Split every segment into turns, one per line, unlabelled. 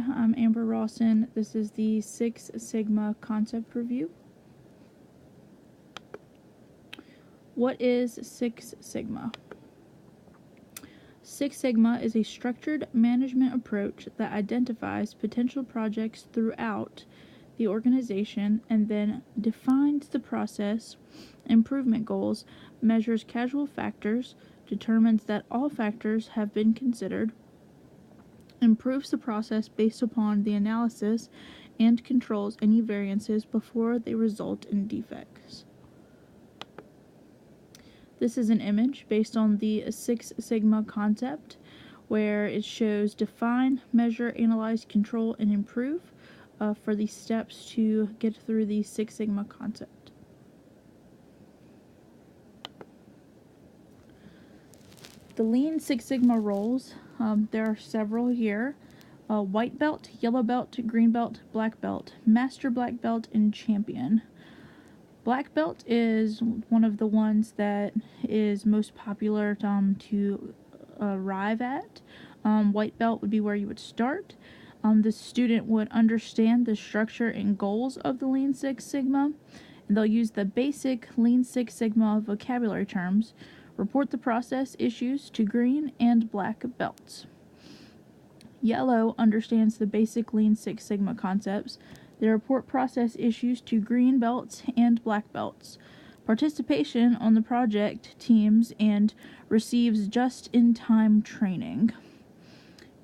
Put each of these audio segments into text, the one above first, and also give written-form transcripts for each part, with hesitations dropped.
I'm Amber Rawson. This is the Six Sigma Concept Review. What is Six Sigma? Six Sigma is a structured management approach that identifies potential projects throughout the organization and then defines the process, improvement goals, measures causal factors, determines that all factors have been considered, improves the process based upon the analysis, and controls any variances before they result in defects. This is an image based on the Six Sigma concept, where it shows define, measure, analyze, control, and improve for the steps to get through the Six Sigma concept. The Lean Six Sigma roles, there are several here. White belt, yellow belt, green belt, black belt, master black belt, and champion. Black belt is one of the ones that is most popular to arrive at. White belt would be where you would start. The student would understand the structure and goals of the Lean Six Sigma, and they'll use the basic Lean Six Sigma vocabulary terms, report the process issues to green and black belts. Yellow understands the basic Lean Six Sigma concepts. They report process issues to green belts and black belts. Participation on the project teams and receives just-in-time training.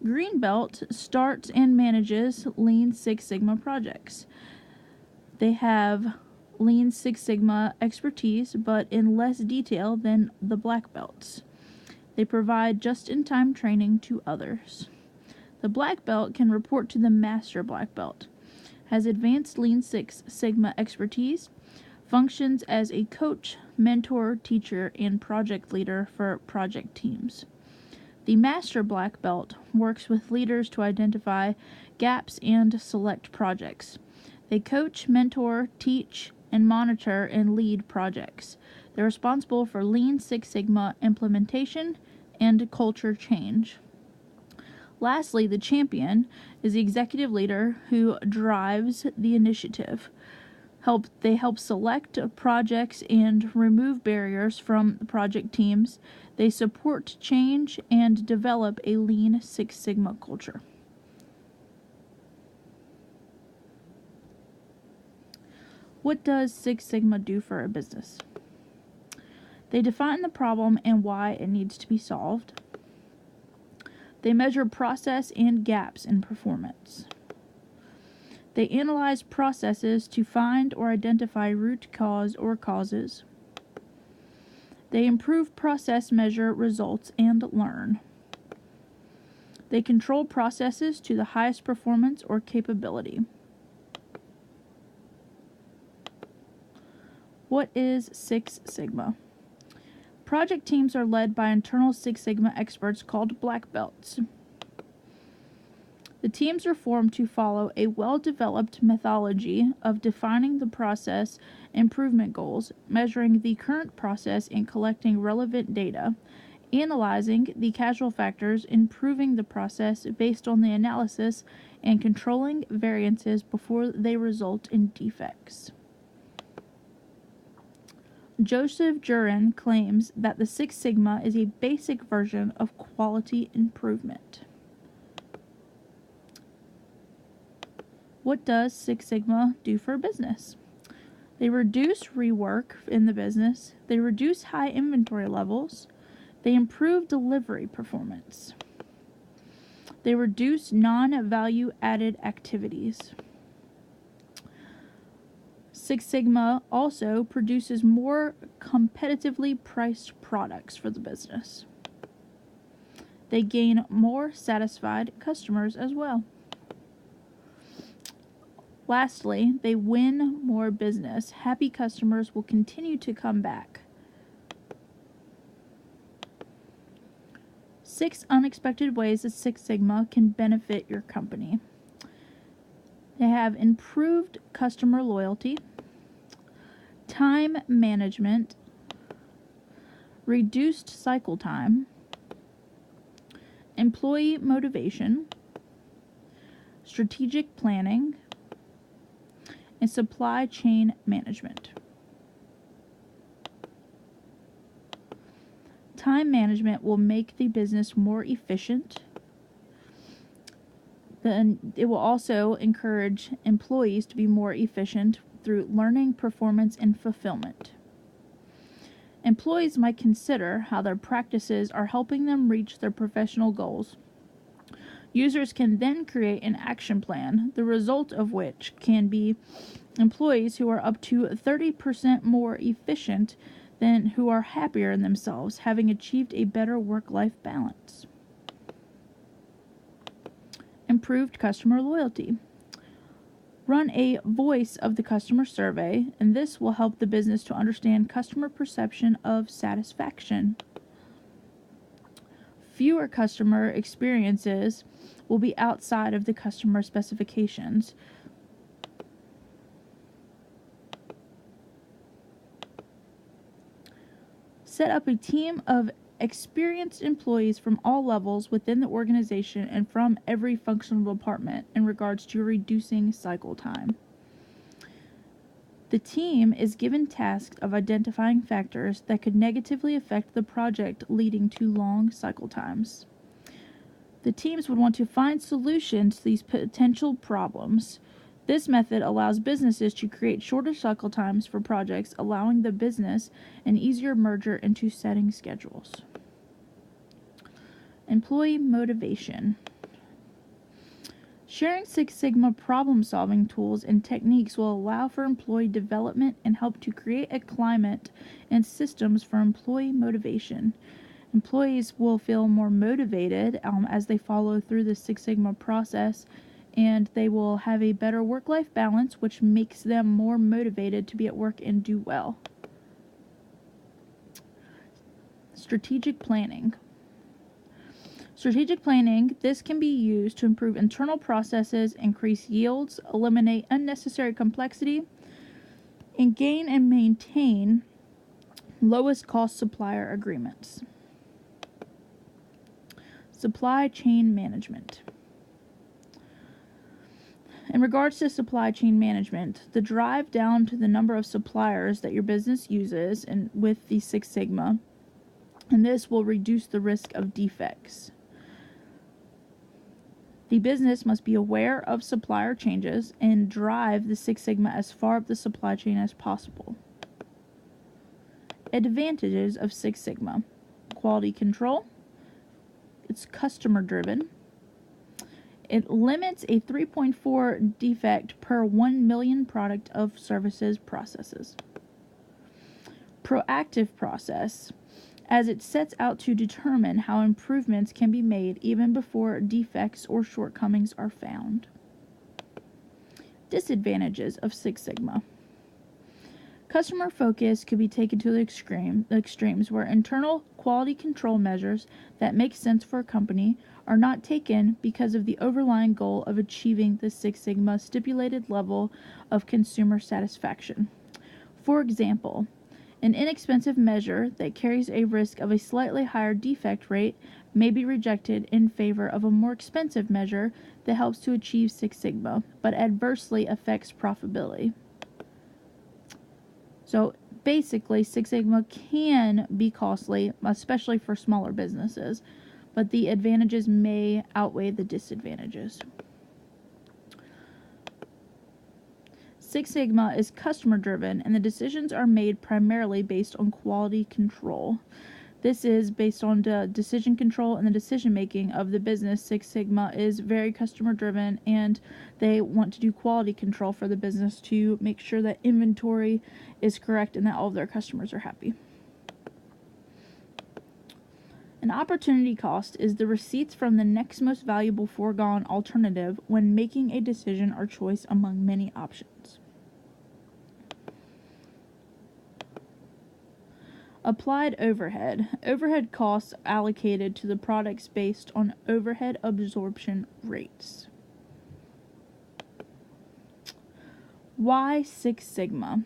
Green belt starts and manages Lean Six Sigma projects. They have Lean Six Sigma expertise, but in less detail than the black belts. They provide just-in-time training to others. The black belt can report to the master black belt, has advanced Lean Six Sigma expertise, functions as a coach, mentor, teacher, and project leader for project teams. The master black belt works with leaders to identify gaps and select projects. They coach, mentor, teach, and monitor and lead projects. They're responsible for Lean Six Sigma implementation and culture change. Lastly, the champion is the executive leader who drives the initiative. They help select projects and remove barriers from the project teams. They support change and develop a Lean Six Sigma culture. What does Six Sigma do for a business? They define the problem and why it needs to be solved. They measure process and gaps in performance. They analyze processes to find or identify root cause or causes. They improve process, measure results, and learn. They control processes to the highest performance or capability. What is Six Sigma? Project teams are led by internal Six Sigma experts called black belts. The teams are formed to follow a well-developed methodology of defining the process improvement goals, measuring the current process and collecting relevant data, analyzing the causal factors, improving the process based on the analysis, and controlling variances before they result in defects. Joseph Jurin claims that the Six Sigma is a basic version of quality improvement. What does Six Sigma do for business? They reduce rework in the business. They reduce high inventory levels. They improve delivery performance. They reduce non-value added activities. Six Sigma also produces more competitively priced products for the business. They gain more satisfied customers as well. Lastly, they win more business. Happy customers will continue to come back. 6 unexpected ways that Six Sigma can benefit your company. They have improved customer loyalty, time management, reduced cycle time, employee motivation, strategic planning, and supply chain management. Time management will make the business more efficient. Then it will also encourage employees to be more efficient through learning, performance, and fulfillment. Employees might consider how their practices are helping them reach their professional goals. Users can then create an action plan, the result of which can be employees who are up to 30% more efficient than who are happier in themselves, having achieved a better work-life balance. Improved customer loyalty. Run a voice of the customer survey, and this will help the business to understand customer perception of satisfaction. Fewer customer experiences will be outside of the customer specifications. Set up a team of experienced employees from all levels within the organization and from every functional department in regards to reducing cycle time. The team is given tasks of identifying factors that could negatively affect the project, leading to long cycle times. The teams would want to find solutions to these potential problems. This method allows businesses to create shorter cycle times for projects, allowing the business an easier merger into setting schedules. Employee motivation. Sharing Six Sigma problem-solving tools and techniques will allow for employee development and help to create a climate and systems for employee motivation. Employees will feel more motivated as they follow through the Six Sigma process, and they will have a better work-life balance, which makes them more motivated to be at work and do well. Strategic planning. Strategic planning, this can be used to improve internal processes, increase yields, eliminate unnecessary complexity, and gain and maintain lowest cost supplier agreements. Supply chain management. In regards to supply chain management, the drive down to the number of suppliers that your business uses and with the Six Sigma, and this will reduce the risk of defects. The business must be aware of supplier changes and drive the Six Sigma as far up the supply chain as possible. Advantages of Six Sigma. Quality control. It's customer driven. It limits a 3.4 defect per 1 million product of services processes. Proactive process, as it sets out to determine how improvements can be made even before defects or shortcomings are found. Disadvantages of Six Sigma. Customer focus could be taken to the extremes where internal quality control measures that make sense for a company are not taken because of the overlying goal of achieving the Six Sigma stipulated level of consumer satisfaction. For example, an inexpensive measure that carries a risk of a slightly higher defect rate may be rejected in favor of a more expensive measure that helps to achieve Six Sigma, but adversely affects profitability. So basically, Six Sigma can be costly, especially for smaller businesses, but the advantages may outweigh the disadvantages. Six Sigma is customer driven, and the decisions are made primarily based on quality control. This is based on the decision control and the decision making of the business. Six Sigma is very customer driven, and they want to do quality control for the business to make sure that inventory is correct and that all of their customers are happy. An opportunity cost is the receipts from the next most valuable foregone alternative when making a decision or choice among many options. Applied overhead. Overhead costs allocated to the products based on overhead absorption rates. Why Six Sigma?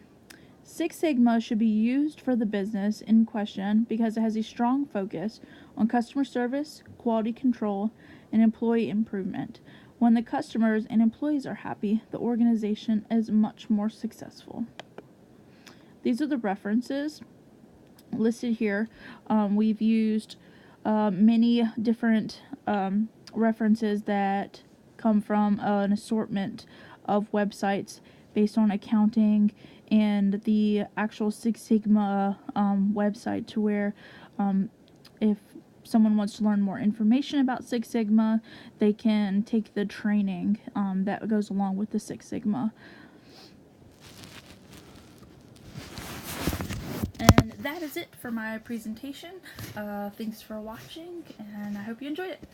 Six Sigma should be used for the business in question because it has a strong focus on customer service, quality control, and employee improvement. When the customers and employees are happy, the organization is much more successful. These are the references listed here. We've used many different references that come from an assortment of websites based on accounting and the actual Six Sigma website, to where if someone wants to learn more information about Six Sigma, they can take the training that goes along with the Six Sigma. And that is it for my presentation. Thanks for watching, and I hope you enjoyed it.